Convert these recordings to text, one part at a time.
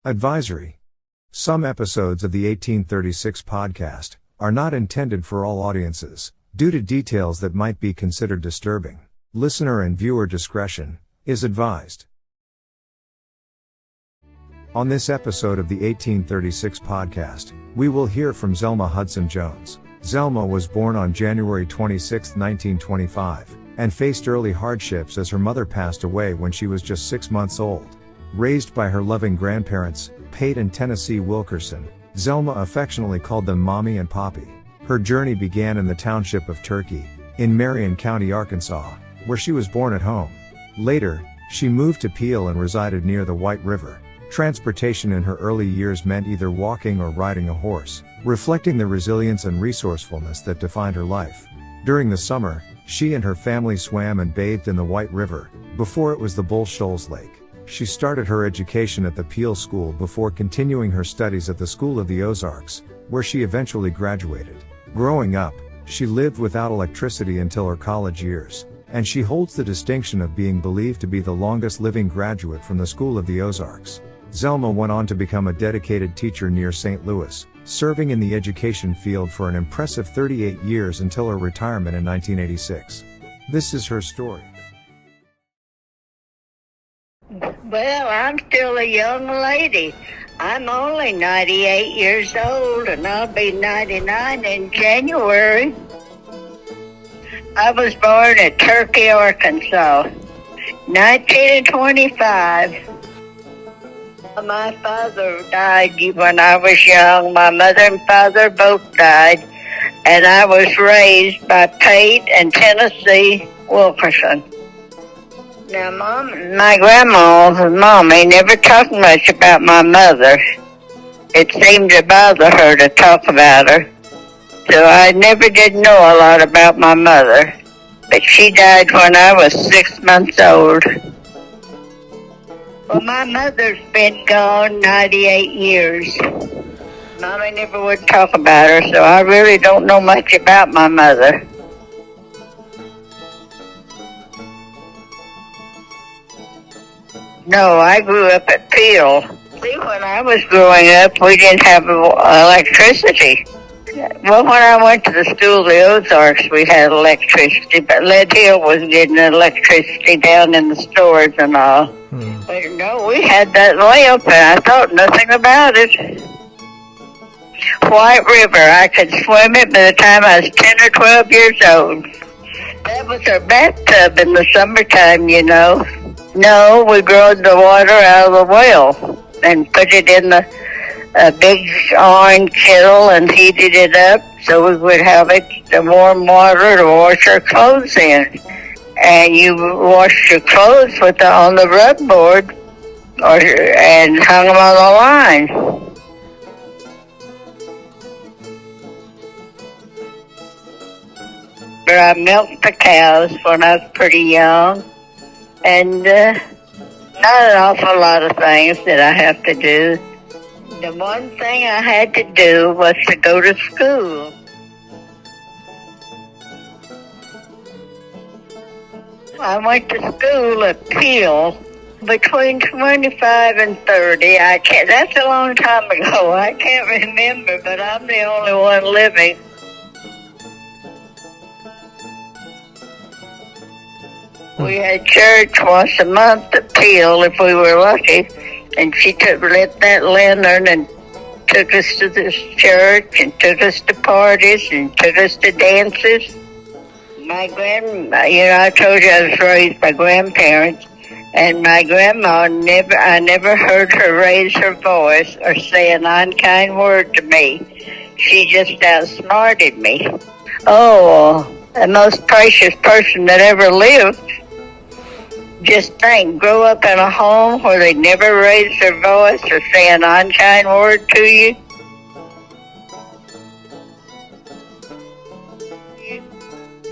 Advisory. Some episodes of the 1836 podcast are not intended for all audiences, due to details that might be considered disturbing. Listener and viewer discretion is advised. On this episode of the 1836 podcast, we will hear from Zelma Hudson Jones. Zelma was born on January 26, 1925, and faced early hardships as her mother passed away when she was just 6 months old. Raised by her loving grandparents, Pate and Tennessee Wilkerson, Zelma affectionately called them Mommy and Poppy. Her journey began in the township of Turkey, in Marion County Arkansas, where she was born at home. Later, she moved to Peel and resided near the White River. Transportation in her early years meant either walking or riding a horse, reflecting the resilience and resourcefulness that defined her life. During the summer, she and her family swam and bathed in the White River, before it was the Bull Shoals lake. She started her education at the Peel School before continuing her studies at the School of the Ozarks, where she eventually graduated. Growing up, she lived without electricity until her college years, and she holds the distinction of being believed to be the longest living graduate from the School of the Ozarks. Zelma went on to become a dedicated teacher near St. Louis, serving in the education field for an impressive 38 years until her retirement in 1986. This is her story. Well, I'm still a young lady. I'm only 98 years old, and I'll be 99 in January. I was born in Turkey, Arkansas, 1925. My father died when I was young. My mother and father both died, and I was raised by Pate and Tennessee Wilkerson. Now, my grandma's mommy never talked much about my mother. It seemed to bother her to talk about her. So I never did know a lot about my mother. But she died when I was 6 months old. Well, my mother's been gone 98 years. Mommy never would talk about her, so I really don't know much about my mother. No, I grew up at Peel. See, when I was growing up, we didn't have electricity. Well, when I went to the School of the Ozarks, we had electricity, but Lead Hill was getting electricity down in the stores and all. But no, we had that lamp, and I thought nothing about it. White River, I could swim it by the time I was 10 or 12 years old. That was our bathtub in the summertime, you know. No, we growed the water out of the well and put it in the big iron kettle and heated it up so we would have the warm water to wash our clothes in. And you washed your clothes on the rug board and hung them on the line. But I milked the cows when I was pretty young. And not an awful lot of things that I have to do. The one thing I had to do was to go to school. I went to school at Peel between 25 and 30. That's a long time ago. I can't remember, but I'm the only one living. We had church once a month at Peel if we were lucky, and she lit that lantern and took us to this church and took us to parties and took us to dances. I told you I was raised by grandparents, and my grandma I never heard her raise her voice or say an unkind word to me. She just outsmarted me. Oh, the most precious person that ever lived. Just think, grow up in a home where they never raise their voice or say an unkind word to you.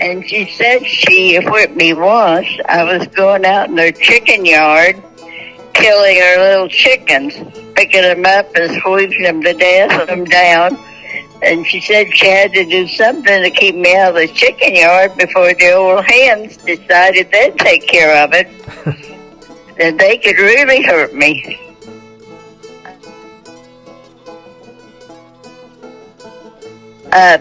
And she said she whipped me once. I was going out in their chicken yard, killing her little chickens, picking them up and squeezing them to death, put them down. And she said she had to do something to keep me out of the chicken yard before the old hens decided they'd take care of it. And they could really hurt me.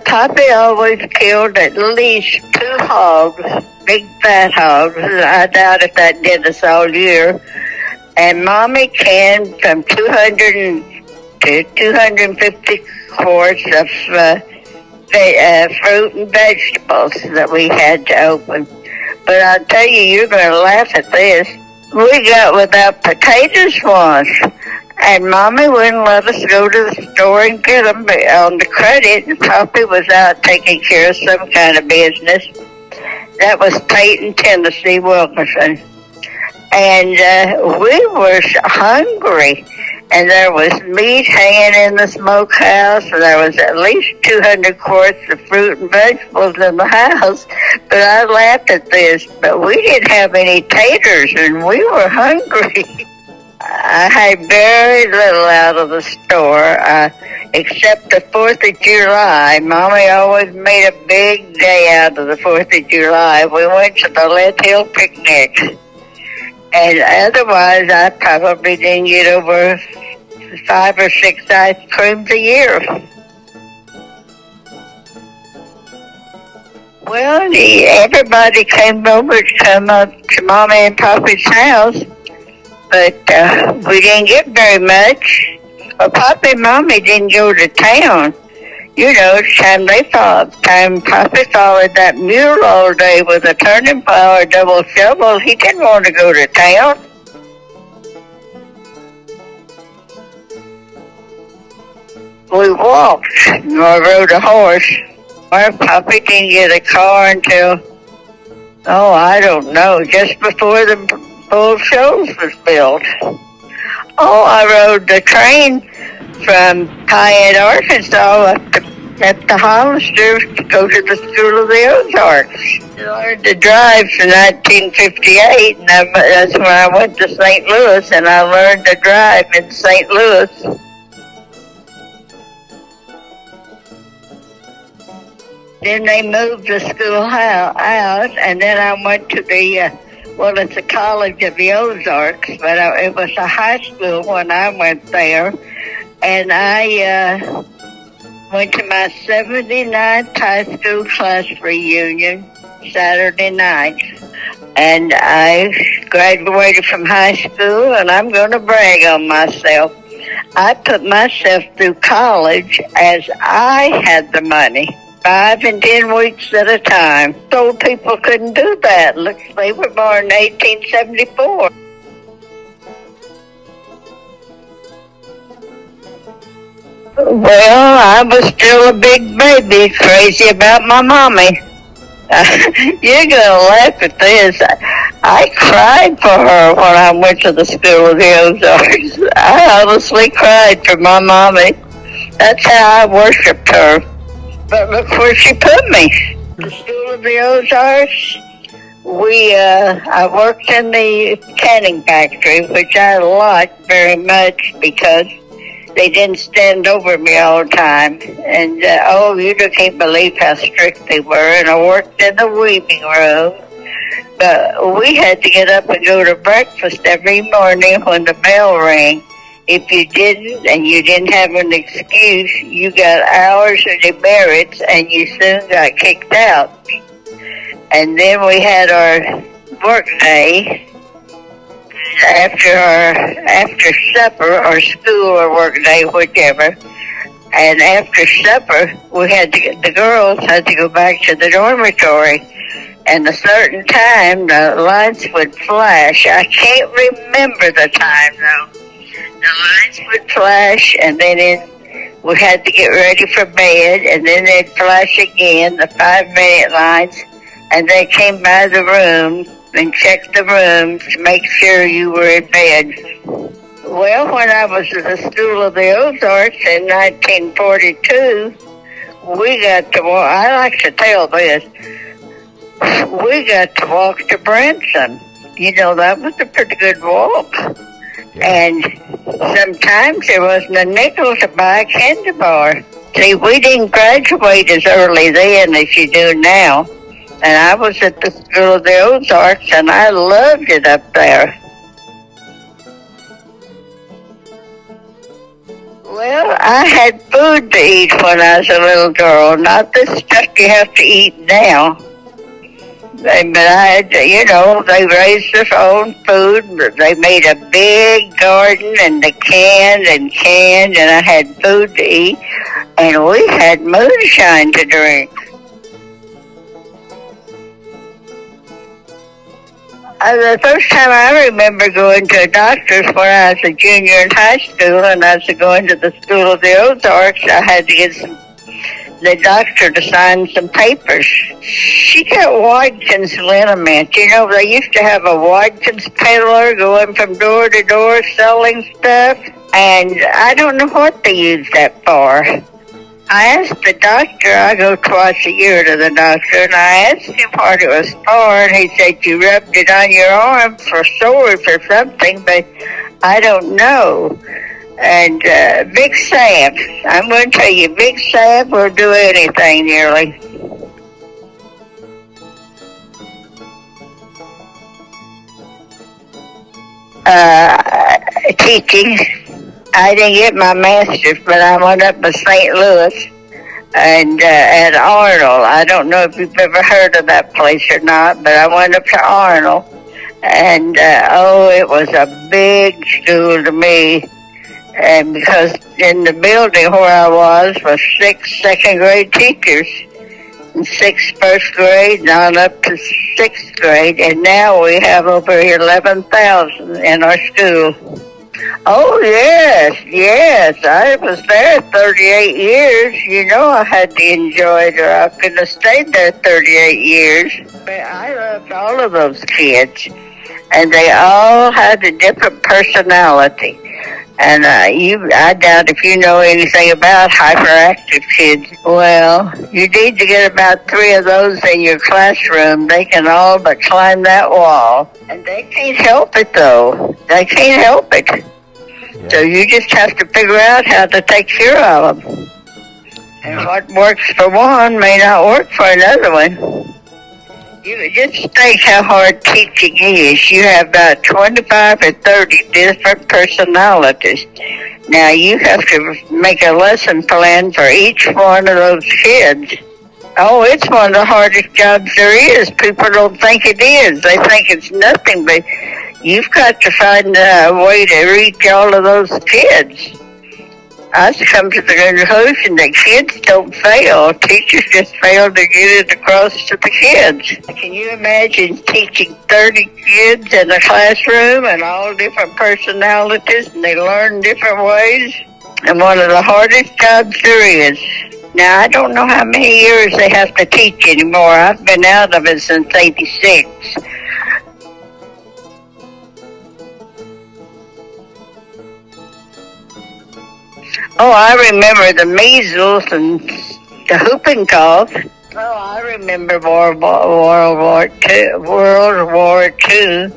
Poppy always killed at least 2 hogs, big fat hogs. I doubt if that did us all year. And Mommy canned from 200 to 250 quarts of fruit and vegetables that we had to open. But I'll tell you, you're going to laugh at this. We got without potatoes once. And Mommy wouldn't let us go to the store and get them on the credit. And Poppy was out taking care of some kind of business. That was Pate and Tennessee Wilkerson. And we were hungry. And there was meat hanging in the smokehouse. And there was at least 200 quarts of fruit and vegetables in the house. But I laughed at this. But we didn't have any taters, and we were hungry. I had very little out of the store, except the 4th of July. Mommy always made a big day out of the 4th of July. We went to the Let Hill picnic. And otherwise, I probably didn't get over 5 or 6 ice creams a year. Well, everybody came over to come up to Mommy and Papa's house. But we didn't get very much. Well, Papa and Mommy didn't go to town. You know, time Papa followed that mule all day with a turning plow or double shovel, he didn't want to go to town. We walked or rode a horse. Our Papa didn't get a car until, I don't know, just before the Bull Shoals was built. I rode the train from Pate, Arkansas up to Hollister to go to the School of the Ozarks. I learned to drive in 1958, and that's when I went to St. Louis, and I learned to drive in St. Louis. Then they moved the schoolhouse out, and then I went to it's a college of the Ozarks, but it was a high school when I went there. And I went to my 79th high school class reunion Saturday night. And I graduated from high school, and I'm going to brag on myself. I put myself through college as I had the money. 5 and 10 weeks at a time. Old people couldn't do that. Look, they were born in 1874. Well, I was still a big baby, crazy about my mommy. You're going to laugh at this. I cried for her when I went to the School of the Ozarks. I honestly cried for my mommy. That's how I worshipped her. But look where she put me. The School of the Ozarks, I worked in the canning factory, which I liked very much because they didn't stand over me all the time. And, you just can't believe how strict they were. And I worked in the weaving room. But we had to get up and go to breakfast every morning when the bell rang. If you didn't, and you didn't have an excuse, you got hours of demerits, and you soon got kicked out. And then we had our work day after supper, or school or work day, whichever. And after supper, the girls had to go back to the dormitory. And a certain time, the lights would flash. I can't remember the time, though. The lights would flash, and then we had to get ready for bed, and then they'd flash again, the 5-minute lights, and they came by the room and checked the room to make sure you were in bed. Well, when I was at the School of the Ozarks in 1942, we got to walk. I like to tell this. We got to walk to Branson. You know, that was a pretty good walk. And sometimes there wasn't a nickel to buy a candy bar. See, we didn't graduate as early then as you do now. And I was at the School of the Ozarks, and I loved it up there. Well, I had food to eat when I was a little girl, not the stuff you have to eat now. But I had, they raised their own food. They made a big garden and they canned, and I had food to eat. And we had moonshine to drink. The first time I remember going to a doctor's when I was a junior in high school, and I was going to the school of the Ozarks. I had to get the doctor to sign some papers. She got Watkins liniment. They used to have a Watkins peddler going from door to door selling stuff, and I don't know what they used that for. I asked the doctor, I go twice a year to the doctor, and I asked him what it was for, and he said, you rubbed it on your arm for sores or something, but I don't know. And big salve, I'm going to tell you, big salve will do anything nearly. Teaching. I didn't get my master's, but I went up to St. Louis and at Arnold. I don't know if you've ever heard of that place or not, but I went up to Arnold. And, it was a big school to me. And because in the building where I was 6 second-grade teachers, and 6 first grade, and on up to 6th grade. And now we have over 11,000 in our school. Oh, yes. I was there 38 years. I had to enjoy it, or I couldn't have stayed there 38 years. But I loved all of those kids, and they all had a different personality. And I doubt if you know anything about hyperactive kids. Well, you need to get about 3 of those in your classroom. They can all but climb that wall. And they can't help it, though. They can't help it. Yeah. So you just have to figure out how to take care of them. And what works for one may not work for another one. You just think how hard teaching is. You have about 25 or 30 different personalities. Now you have to make a lesson plan for each one of those kids. Oh, it's one of the hardest jobs there is. People don't think it is. They think it's nothing, but you've got to find a way to reach all of those kids. I've come to the conclusion that kids don't fail. Teachers just fail to get it across to the kids. Can you imagine teaching 30 kids in a classroom and all different personalities, and they learn different ways? And one of the hardest jobs there is. Now, I don't know how many years they have to teach anymore. I've been out of it since '86. Oh, I remember the measles and the whooping cough. Oh, I remember World War II.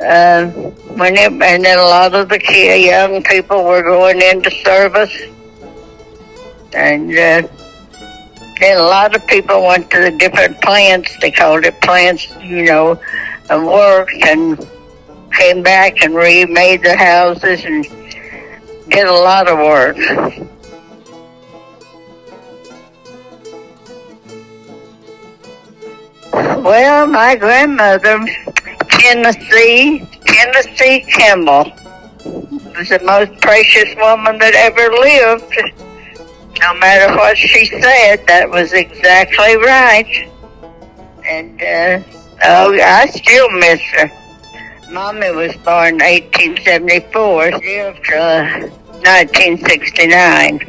And then a lot of the young people were going into service. And then a lot of people went to the different plants. They called it plants, and worked and came back and remade the houses and did a lot of work. Well, my grandmother, Tennessee Kimball, was the most precious woman that ever lived. No matter what she said, that was exactly right. And, I still miss her. Mommy was born in 1874, lived till 1969.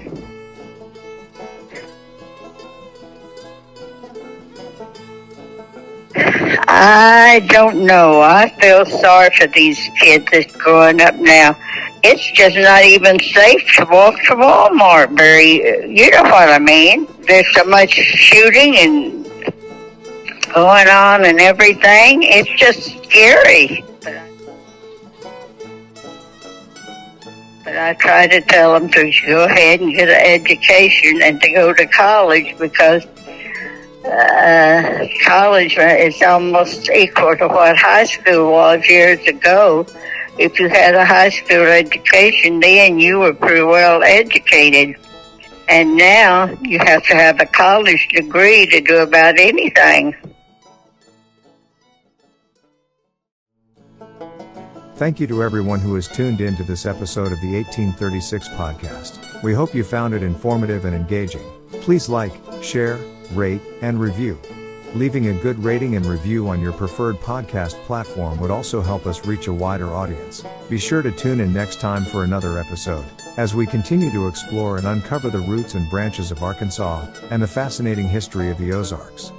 I don't know. I feel sorry for these kids that's growing up now. It's just not even safe to walk to Walmart, Barry. You know what I mean. There's so much shooting and going on and everything. It's just scary. But I try to tell them to go ahead and get an education and to go to college, because college is almost equal to what high school was years ago. if you had a high school education, then you were pretty well educated. And now you have to have a college degree to do about anything. Thank you to everyone who has tuned in to this episode of the 1836 podcast. We hope you found it informative and engaging. Please like, share, rate, and review. Leaving a good rating and review on your preferred podcast platform would also help us reach a wider audience. Be sure to tune in next time for another episode, as we continue to explore and uncover the roots and branches of Arkansas, and the fascinating history of the Ozarks.